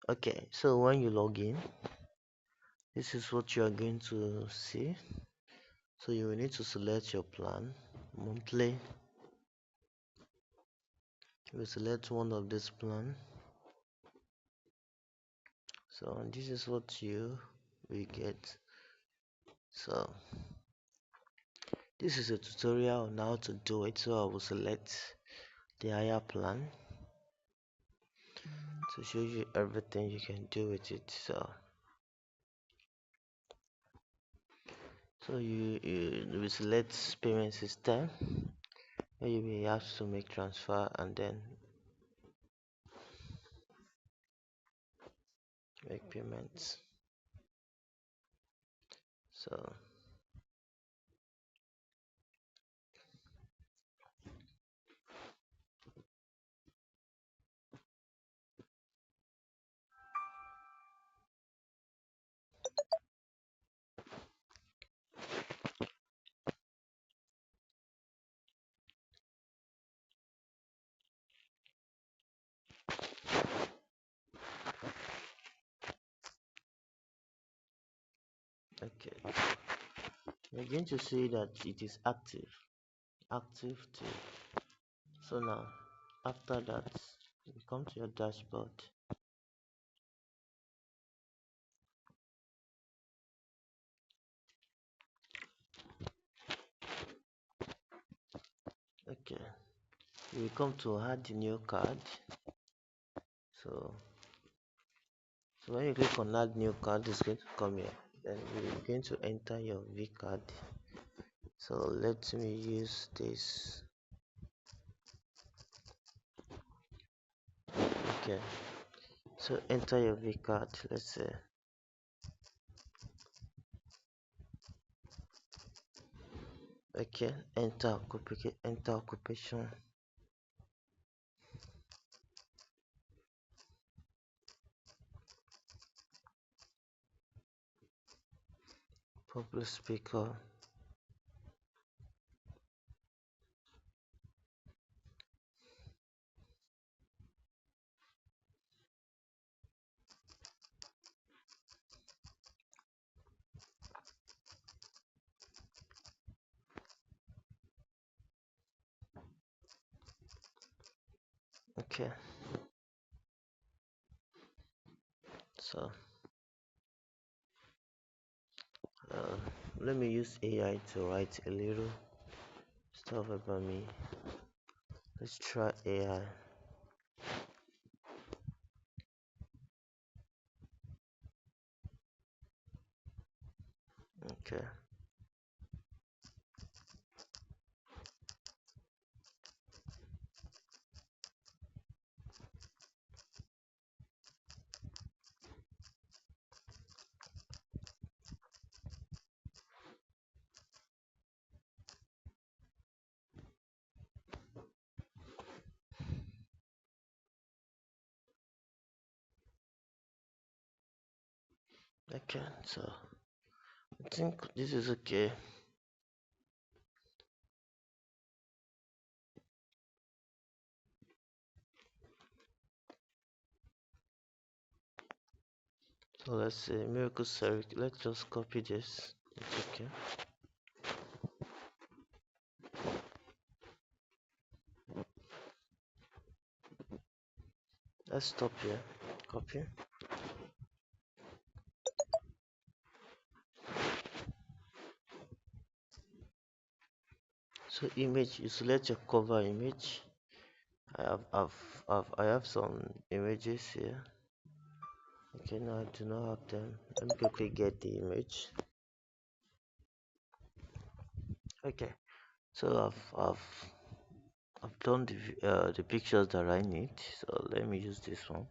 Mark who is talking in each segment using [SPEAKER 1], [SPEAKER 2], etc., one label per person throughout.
[SPEAKER 1] Okay, so when you log in, this is what you are going to see. So you will need to select your plan, monthly. You will select one of this plan. So this is what you will get. So this is a tutorial on how to do it. So I will select the higher plan to show you everything you can do with it. So you will select payment system, where you will have to make transfer and then make payments. So okay, you're going to see that it is active too. So now after that, you come to your dashboard. Okay, you will come to add the new card. So when you click on add new card, it's going to come here. Then you're going to enter your VCARD. So let me use this. Okay, so enter your VCARD. Let's say okay, enter occupation. Public speaker. Okay, so uh, let me use AI to write a little stuff about me. Let's try AI. Okay, okay, so I think this is okay. So let's say miracle service. Let's just copy this. It's okay. Let's stop here. Copy. So image, you select your cover image. I have some images here. Okay, now I do not have them. Let me quickly get the image. Okay, so I've done the pictures that I need. So let me use this one.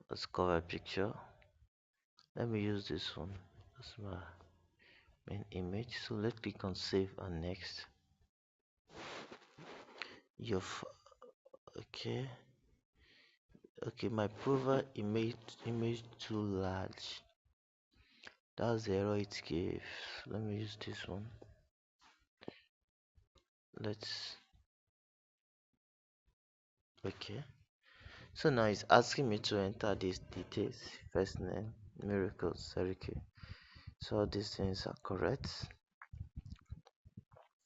[SPEAKER 1] Let's cover picture. Let me use this one as my main image. So let's click on save and next. Your okay. Okay, my profile image too large. That's the error it gave. Let me use this one. Let's okay. So now it's asking me to enter these details. First name, Miracle Seriki. So all these things are correct.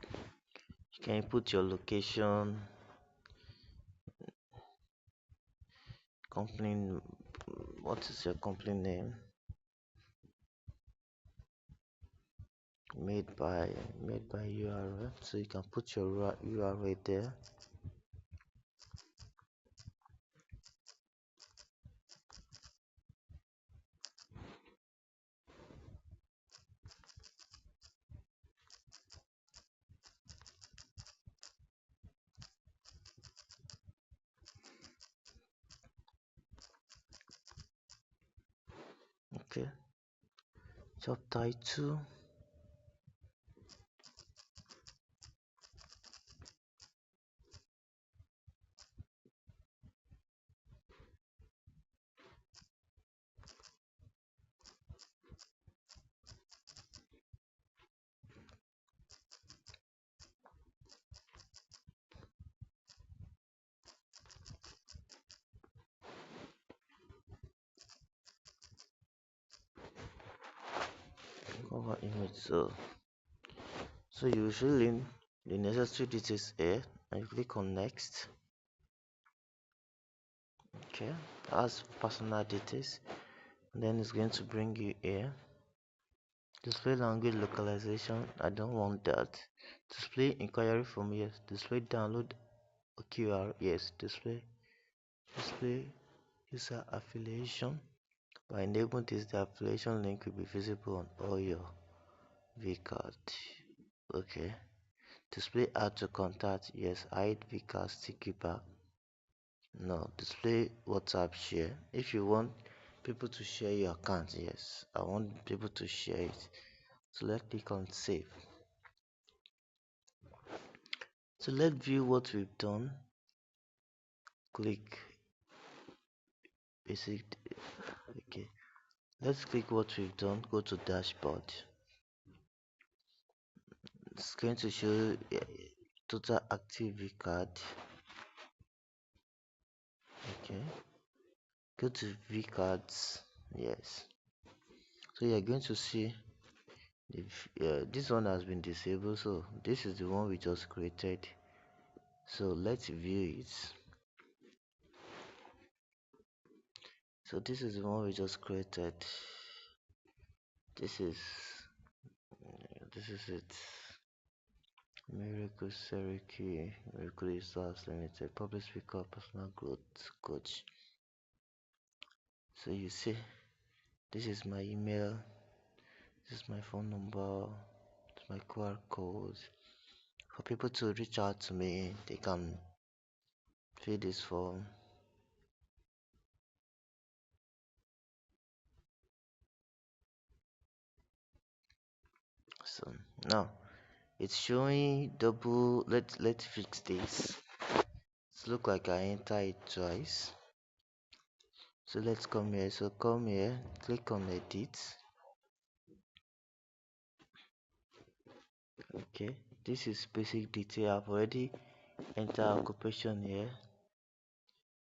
[SPEAKER 1] You can put your location, company, what is your company name? Made by URL. So you can put your URL there. Okay. Job title. Cover image. So you fill in the necessary details here and you click on next. Okay, as personal details, and then it's going to bring you here. Display language localization, I don't want that. Display inquiry form, yes. Display download QR, yes. Display user affiliation. By enabling this, the affiliation link will be visible on all your VCARD. Okay. Display add to contact, yes. Hide VCARD sticky bar. No. Display WhatsApp share. If you want people to share your account, yes. I want people to share it. So let's click on save. So let's view what we've done. Click basic. Okay. Let's click what we've done. Go to dashboard. It's going to show total active VCARD. Okay. Go to VCARDs. Yes. So you're going to see if this one has been disabled. So this is the one we just created. So let's view it. So this is the one we just created. This is it. Miracle Seriki, Miracle Stars Limited, public speaker, personal growth coach. So you see, this is my email, this is my phone number, this is my QR code. For people to reach out to me, they can fill this form. So now it's showing double. Let's fix this. It look like I enter it twice. So let's come here. So come here, click on edit. Okay, this is basic detail. I've already entered occupation here.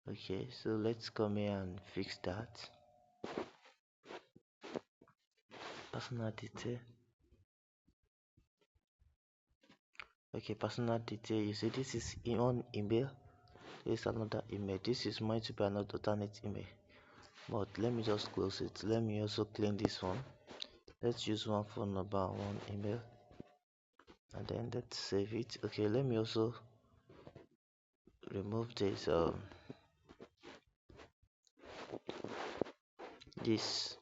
[SPEAKER 1] Okay, so let's come here and fix that. Personal detail. Okay, personal detail. You see, this is one email. This is another email. This is going to be another alternate email. But let me just close it. Let me also clean this one. Let's use one phone number and one email. And then let's save it. Okay, let me also remove this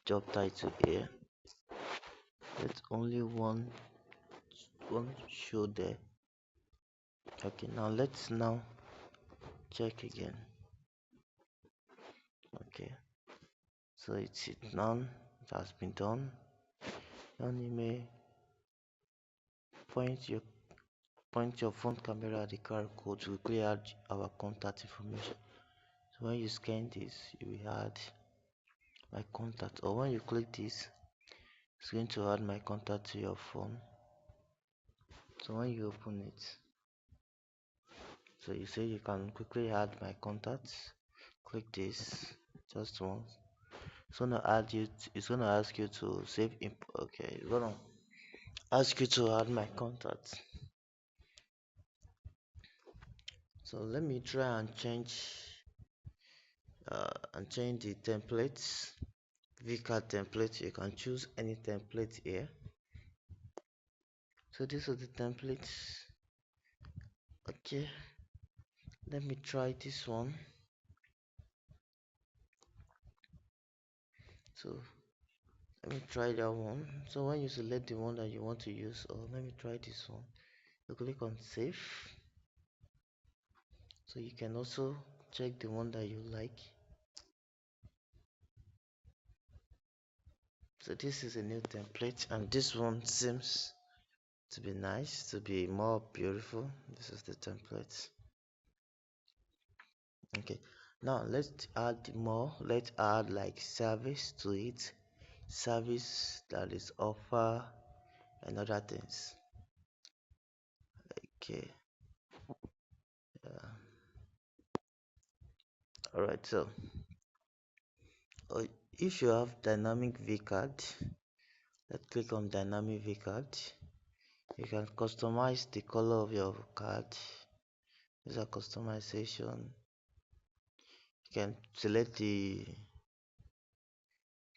[SPEAKER 1] job title here. Let's only one show there. Okay, now let's check again. Okay, so it's none. It has been done. Then you may point your phone camera at the QR code to clear our contact information. So when you scan this, you will add my contact, or when you click this, it's going to add my contact to your phone. So when you open it, So you say you can quickly add my contacts. Click this just once. It's gonna add you. It's gonna ask you to save. Okay, it's gonna ask you to add my contacts. So let me try and change the templates. VCARD template. You can choose any template here. So these are the templates. Okay, let me try this one. So let me try that one. So when you select the one that you want to use, or let me try this one, you click on save. So you can also check the one that you like. So this is a new template, and this one seems to be nice, to be more beautiful. This is the template. Okay, now let's add more. Let's add like service to it, service that is offer and other things. Okay, all right. So uh, if you have dynamic VCARD, let's click on dynamic VCARD. You can customize the color of your card. These are customization. You can select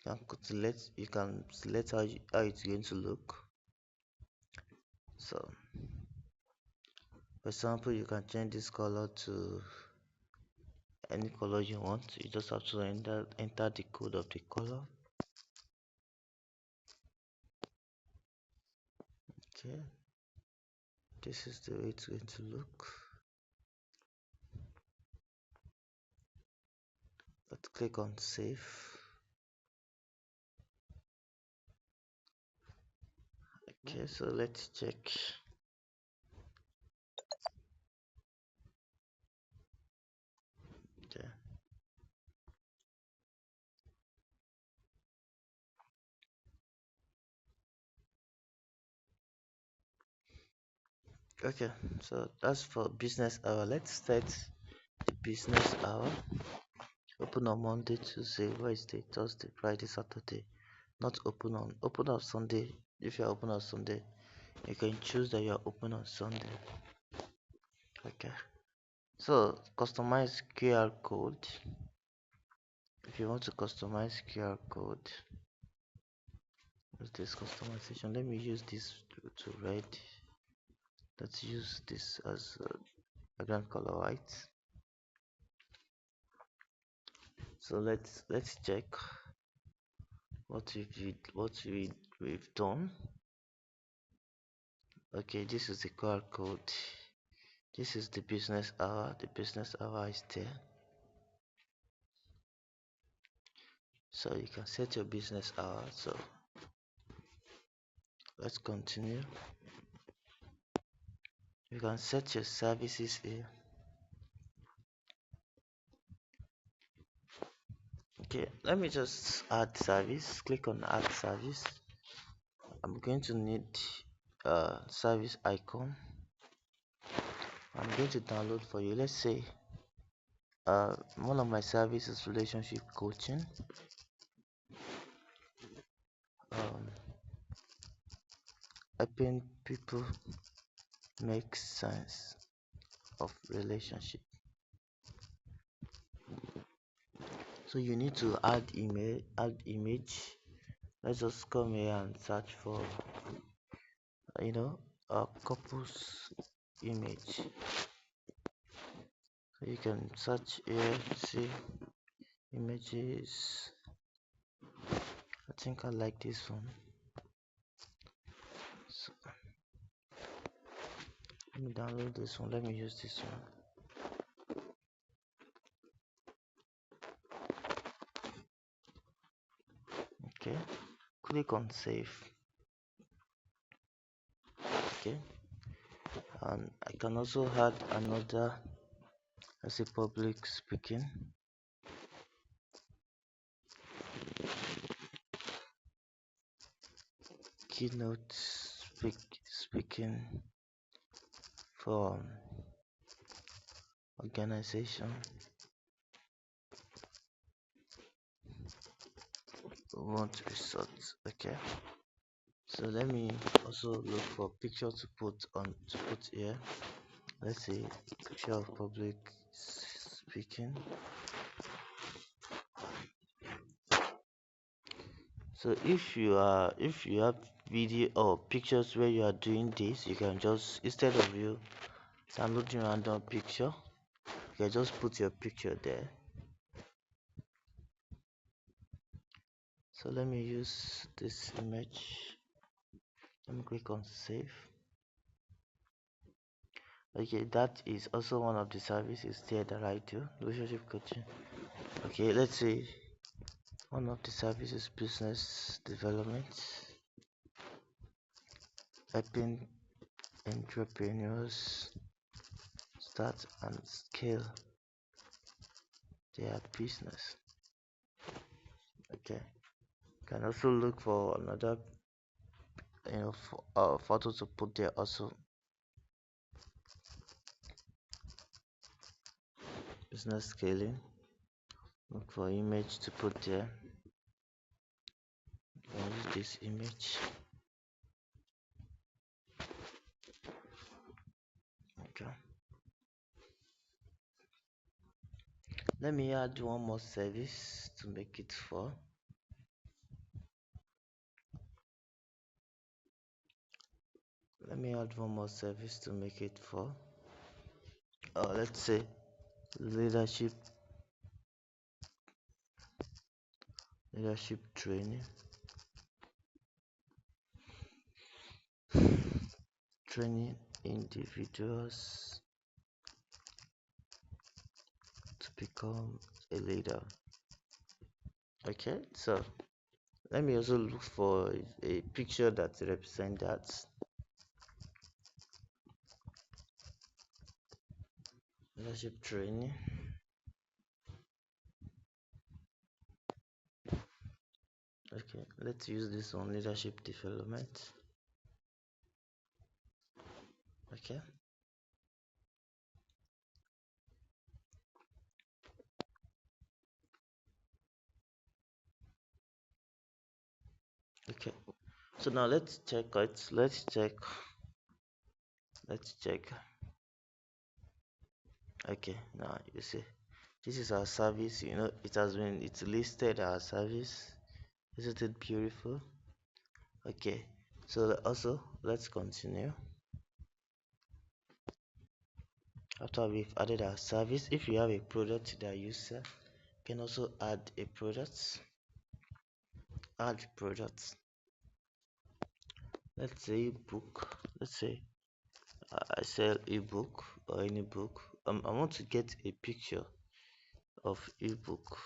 [SPEAKER 1] how it's going to look. So for example, you can change this color to any color you want. You just have to enter the code of the color. Okay, this is the way it's going to look. Let's click on save. Okay, so let's check. Okay. Okay, so that's for business hour. Let's start the business hour. Open on Monday, Tuesday, Wednesday, Thursday, Friday, Saturday. Not open on Sunday. If you are open on Sunday, you can choose that you are open on Sunday. Okay. So customize QR code. If you want to customize QR code, use this customization. Let me use this to red. Let's use this as background color white. So let's check what we've done. Okay, this is the QR code. This is the business hour. The business hour is there. So you can set your business hour. So let's continue. You can set your services here. Okay, let me just add service. Click on add service. I'm going to need a service icon. I'm going to download for you. Let's say one of my services is relationship coaching. um, Helping people make sense of relationship. So you need to add image. Let's just come here and search for a couple's image. So you can search here, see images. I think I like this one. So let me download this one. Let me use this one. Okay, click on save. Okay, and I can also add another as a public speaking. Keynote speaking for organization. We want results. Okay, so let me also look for picture to put here. Let's say picture of public speaking. So if you have video or pictures where you are doing this, you can just, instead of you downloading random picture, you can just put your picture there. So let me use this image. Let me click on save. Okay, that is also one of the services there that I do, relationship coaching. Okay, let's say one of the services, business development, helping entrepreneurs start and scale their business. Okay, can also look for another photo to put there also. Business scaling, look for image to put there. Use this image. Okay, let me add one more service to make it full. Let me add one more service to make it full. Let's say leadership training, training individuals to become a leader. Okay, so let me also look for a picture that represents that. Leadership training. Okay, let's use this on leadership development. Okay, okay, so now let's check it. Let's check. Okay, now you see this is our service. It's listed our service. Isn't it beautiful? Okay, so also let's continue. After we've added our service, if you have a product that you sell, you can also add a product. Add products. Let's say book. Let's say I sell ebook or any book. I want to get a picture of ebook,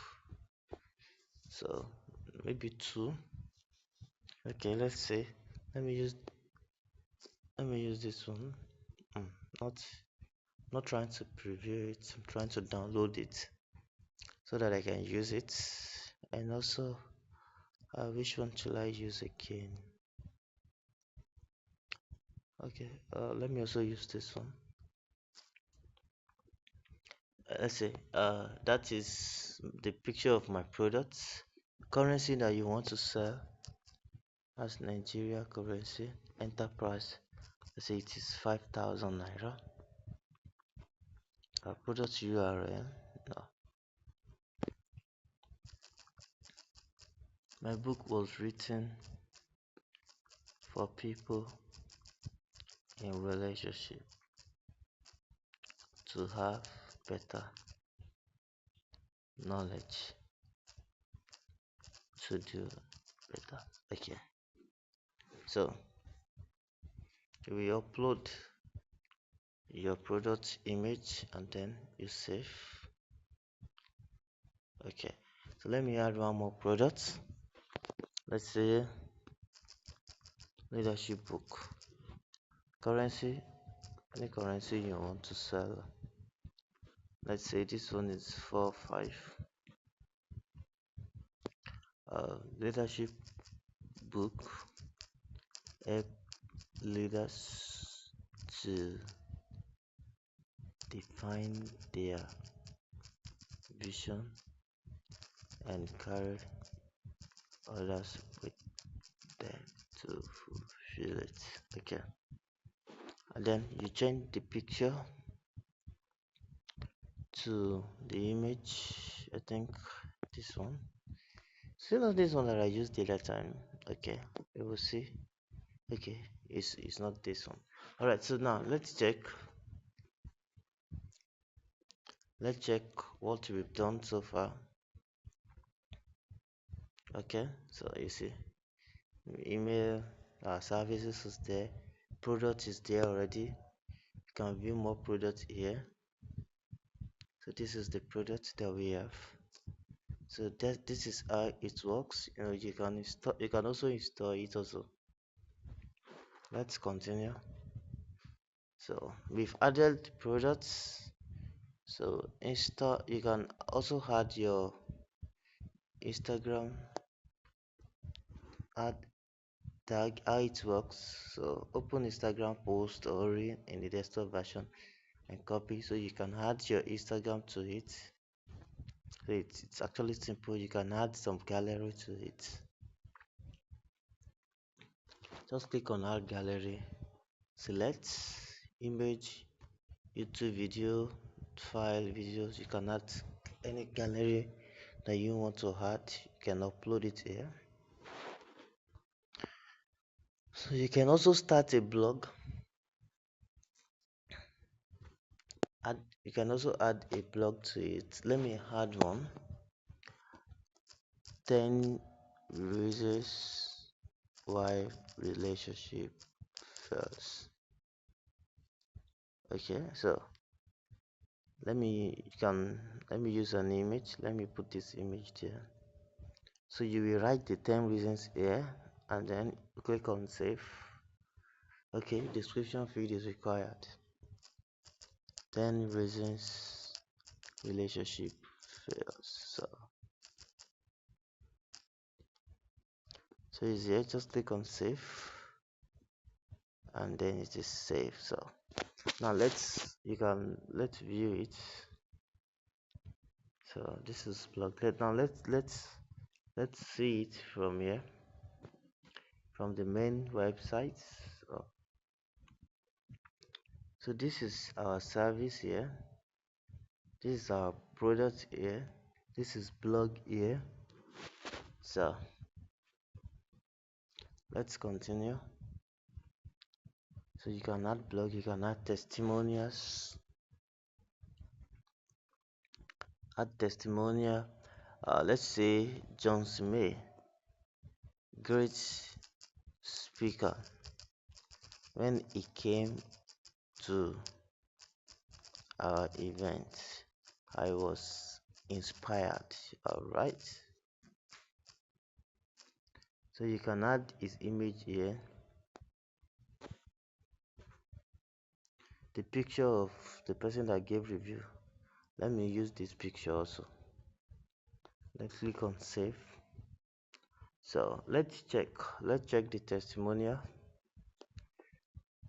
[SPEAKER 1] so maybe two. Okay, let's say let me use this one. Not trying to preview it, I'm trying to download it so that I can use it. And also which one should I use again? Okay, let me also use this one. Let's say that is the picture of my products. Currency that you want to sell as Nigeria currency, enterprise. Let's say it is 5,000 naira. Product URL. No. My book was written for people in relationship to have better knowledge to do better. Okay, so we upload your product image and then you save. Okay, so let me add one more product. Let's say leadership book. Currency, any currency you want to sell. Let's say this one is 4-5. Leadership book, help leaders to define their vision and carry others with them to fulfill it. Okay, and then you change the picture to the image. I think this one. So not this one that I used the other time. Okay, we will see. Okay, it's not this one. All right, so now let's check what we've done so far. Okay, so you see email, our services is there, product is there already. You can view more products here. So this is the product that we have. So that this is how it works. You can install, you can also install it also. Let's continue. So we've added products. So install, you can also add your Instagram add tag, how it works. So open Instagram post or reel in the desktop version and copy, so you can add your Instagram to it. So it's actually simple. You can add some gallery to it. Just click on add gallery, select image, YouTube video, file, videos. You can add any gallery that you want to add. You can upload it here. So you can also start a blog. You can also add a blog to it. Let me add one. 10 reasons why relationship fails. Okay, so let me use an image. Let me put this image there. So you will write the 10 reasons here and then click on save. Okay, description field is required. 10 reasons relationship fails. So it's here, just click on save and then it is saved. So now let's view it. So this is blocked. Now let's see it from here, from the main website. So this is our service here, this is our product here, this is blog here. So let's continue. So you can add blog, you can add testimonials, let's say John May, great speaker. When he came to our event, I was inspired. All right, so you can add his image here, the picture of the person that gave review. Let me use this picture also. Let's click on save. So let's check the testimonial.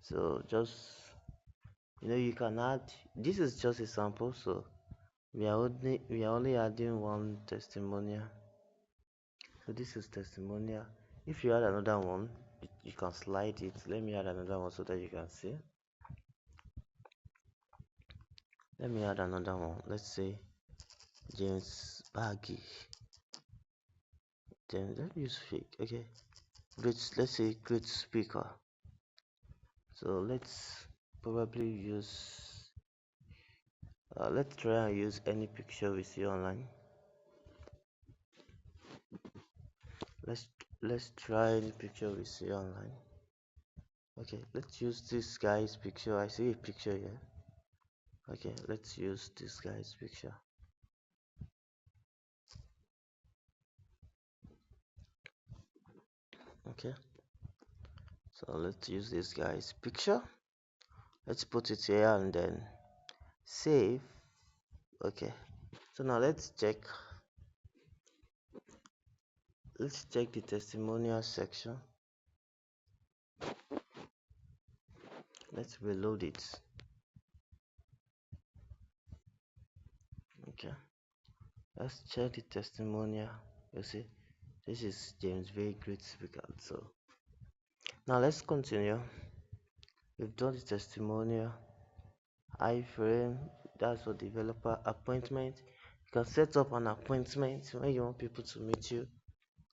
[SPEAKER 1] So just, you can add, this is just a sample, so we are only adding one testimonial. So this is testimonial. If you add another one, you can slide it. Let me add another one so that you can see. Let me add another one. Let's say James Baggy. Then let's use fake. Okay, let's say great speaker. So let's probably use let's try and use any picture we see online. Let's try any picture we see online. Okay, let's use this guy's picture. I see a picture here. Okay, let's use this guy's picture. Okay, so let's use this guy's picture. Let's put it here and then save. Okay, so now let's check the testimonial section. Let's reload it. Okay, let's check the testimonial. You see, this is James, very great speaker. So now let's continue. We've done the testimonial, iframe, that's for developer appointment. You can set up an appointment when you want people to meet you.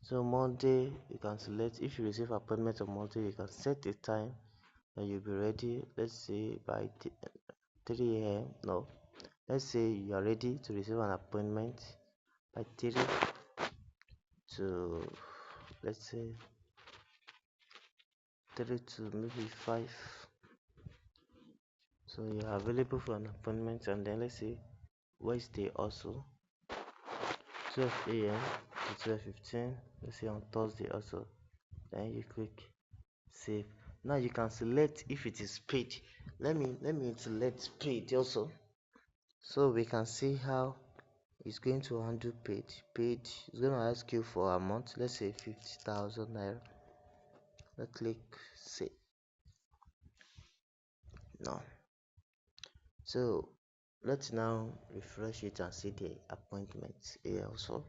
[SPEAKER 1] So Monday, you can select, if you receive appointment on Monday, you can set a time and you'll be ready. Let's say by 3 a.m. No, let's say you are ready to receive an appointment by 3 to, let's say 3 to maybe 5. So you are available for an appointment, and then let's say Wednesday also 12 a.m. to 12:15. Let's say on Thursday also. Then you click save. Now you can select if it is paid. Let me select paid also, so we can see how it's going to handle paid. Paid is going to ask you for amount. Let's say 50,000 naira. Let's click save. No. So let's now refresh it and see the appointments here also.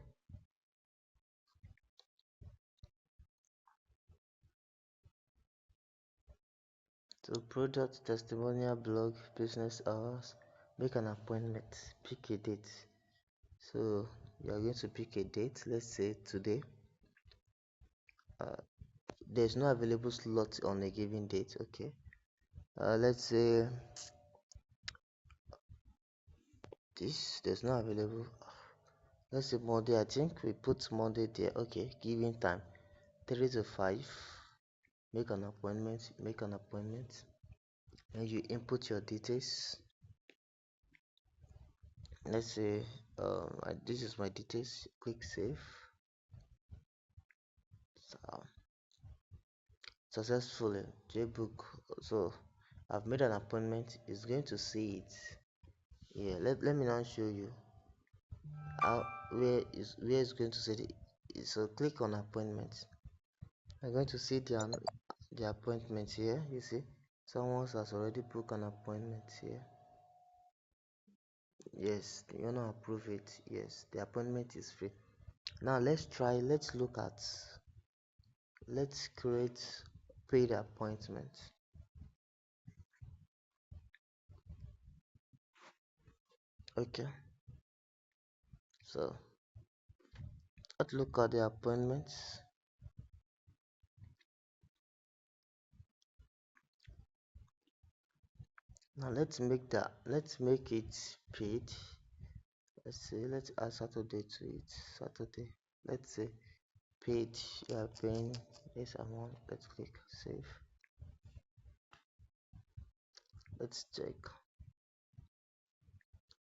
[SPEAKER 1] So product, testimonial, blog, business hours, make an appointment, pick a date. So you are going to pick a date, let's say today. There's no available slot on a given date. Okay, let's say there's no available. Let's say Monday. I think we put Monday there. Okay, given time 3 to 5. Make an appointment, and you input your details. Let's say this is my details. Click save. So, successfully JBook. So I've made an appointment. It's going to see it. Yeah, let me now show you how where it's going to say the, so click on appointment. I'm going to see the appointment here. You see someone has already booked an appointment here. Yes, you want to approve it. Yes, the appointment is free. Now let's create paid appointment. Okay, so let's look at the appointments. Now let's make it paid. Let's say let's add Saturday to it. Saturday. Let's say paid. You are paying this amount. Let's click save. Let's check.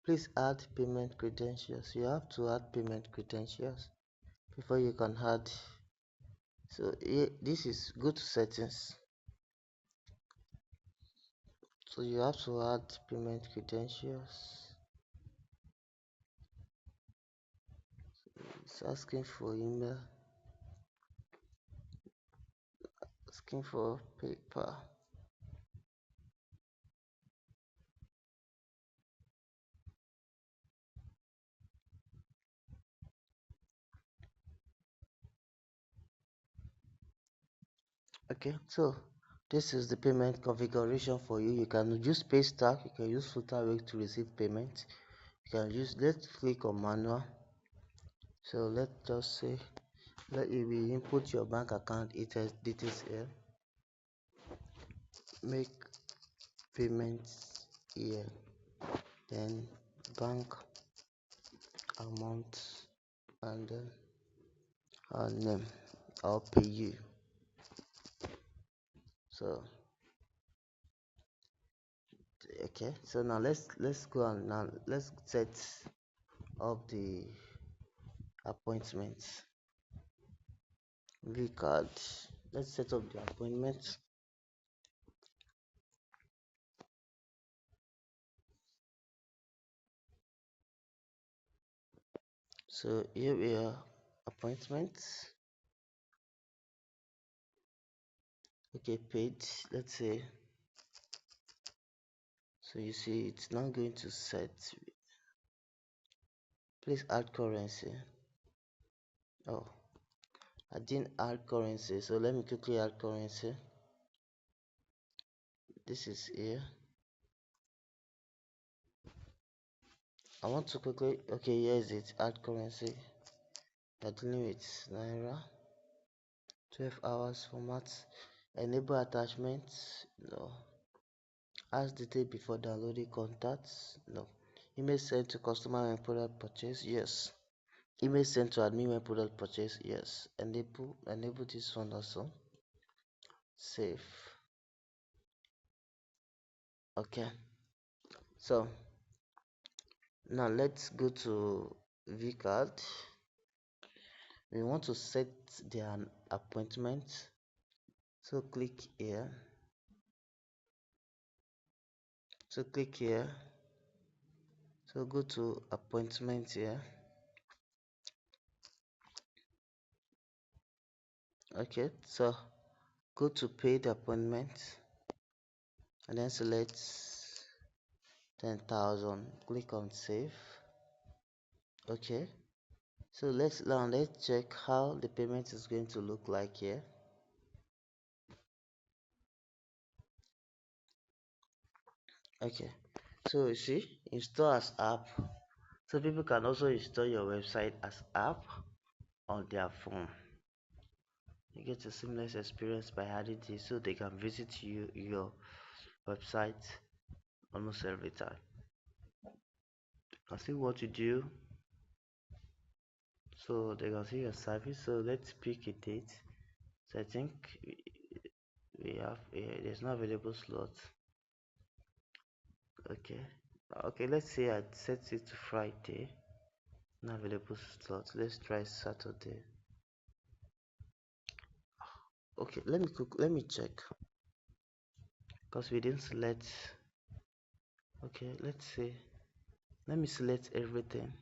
[SPEAKER 1] Please add payment credentials. You have to add payment credentials before you can add. So this is go to settings. So you have to add payment credentials. It's asking for email, asking for paper. Okay, so this is the payment configuration for you. You can use pay stack, you can use Flutterwave to receive payment. You can use, let's click on manual. So let's just say let you input your bank account details here. Make payments here, then bank amount, and then our name. I'll pay you. So okay, so now let's go on. Now let's set up the appointments. VCARD. Let's set up the appointment. So here we are, appointments. Okay, paid. Let's say. So you see, it's now going to set Please add currency. Oh, I didn't add currency, so let me quickly add currency. This is here. I want to quickly, okay, here is it, add currency. We're dealing with Naira. 12 hours format. Enable attachments. No. Ask detail before downloading contacts. No. Email sent to customer when product purchase. Yes. Email sent to admin when product purchase. Yes. Enable this one also. Save. Okay. So now let's go to VCARD. We want to set their appointment. So click here. So click here. So go to appointment here. Okay, so go to paid appointment and then select 10,000. Click on save. Okay, so let's check how the payment is going to look like here. Okay, so you see, install as app. So people can also install your website as app on their phone. You get a seamless experience by adding this, so they can visit your website almost every time. You can see what you do, so they can see your service. So let's pick a date. So I think we have there's no available slot. Okay, let's say I set it to Friday. No available slot. Let's try Saturday. Okay, let me check, because we didn't select. Okay, let's see, let me select everything.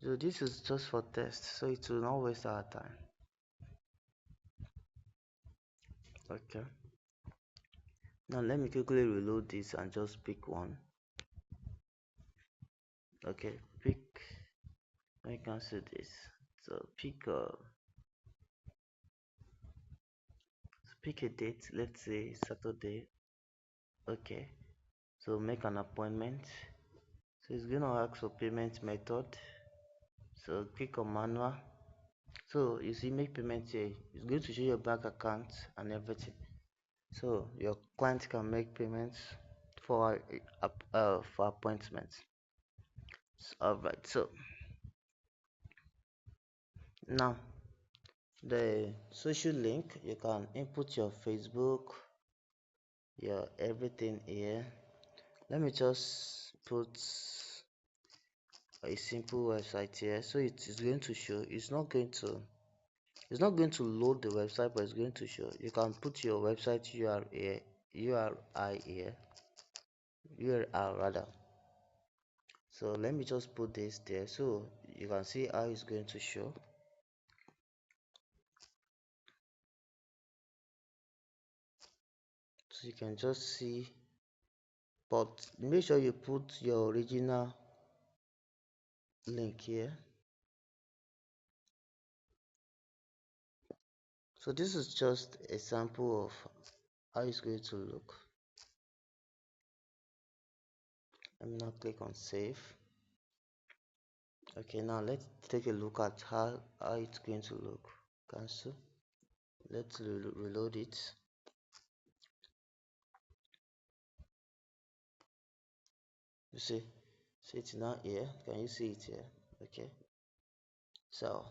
[SPEAKER 1] So this is just for test, so it will not waste our time. Okay, now let me quickly reload this and just pick one. Okay, I cancel this. So pick a date, let's say Saturday. Okay, so make an appointment. So it's gonna ask for payment method, so click on manual. So you see, make payment here. It's going to show your bank account and everything, so your client can make payments for appointments. All right, so now the social link, you can input your Facebook, your everything here. Let me just put a simple website here, so it is going to show. It's not going to load the website, but it's going to show. You can put your website URI here, URL rather. So let me just put this there, so you can see how it's going to show. So you can just see, but make sure you put your original link here. So this is just a sample of how it's going to look. Let me now click on save. Okay, now let's take a look at how it's going to look. Cancel. Let's reload it. You see it's now here. Can you see it here? Okay, so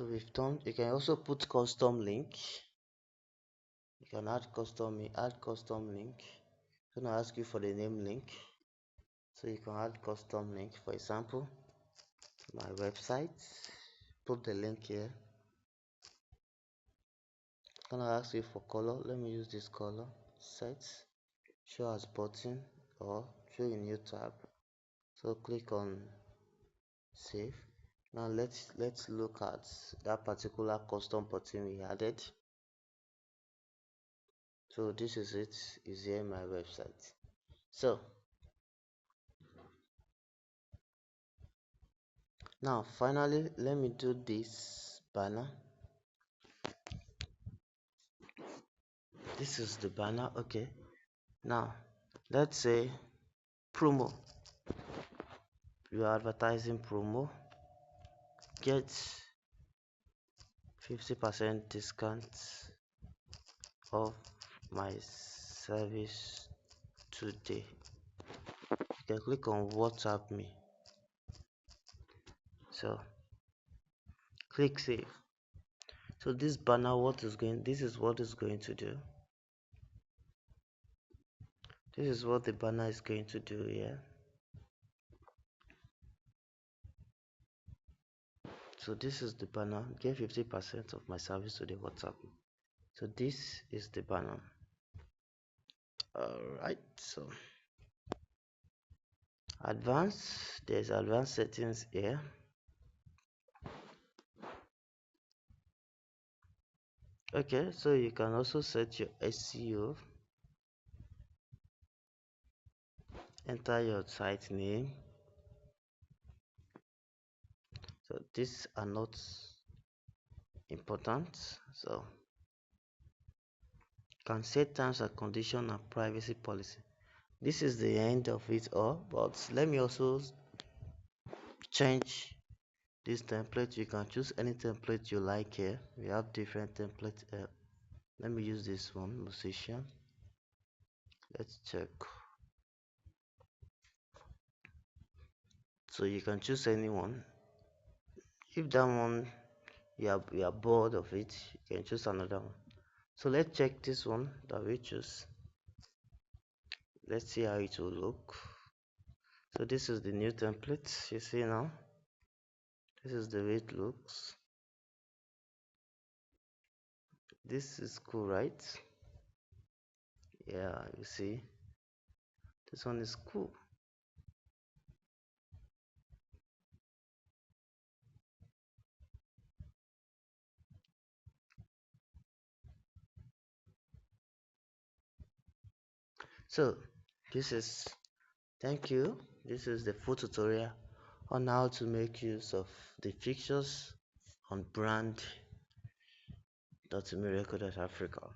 [SPEAKER 1] we've done. You can also put custom link. You can add custom link. It's gonna ask you for the name link, so you can add custom link. For example, my website, put the link here. It's gonna ask you for color. Let me use this color. Set, show as button, or show a new tab. So click on save. Now let's look at that particular custom button we added. So this is it, is here my website. So Now finally, let me do this banner. This is the banner. Okay, now let's say promo. You are advertising promo, get 50% discount off my service today. You can click on WhatsApp me. So click save. So this banner, this is what is going to do. This is what the banner is going to do here. So this is the banner, get 50% of my service today, WhatsApp. So this is the banner. Alright, so advanced, there's advanced settings here. Okay, so you can also set your SEO, enter your site name. So these are not important, so you can set terms and conditions and privacy policy. This is the end of it all, but let me also change this template. You can choose any template you like here. We have different templates. Let me use this one, musician. Let's check. So you can choose anyone. If that one you are bored of it, you can choose another one. So let's check this one that we choose. Let's see how it will look. So this is the new template. You see now, this is the way it looks. This is cool, right? Yeah, you see, this one is cool. So this is, thank you. This is the full tutorial on how to make use of the fixtures on brand.miracle.africa.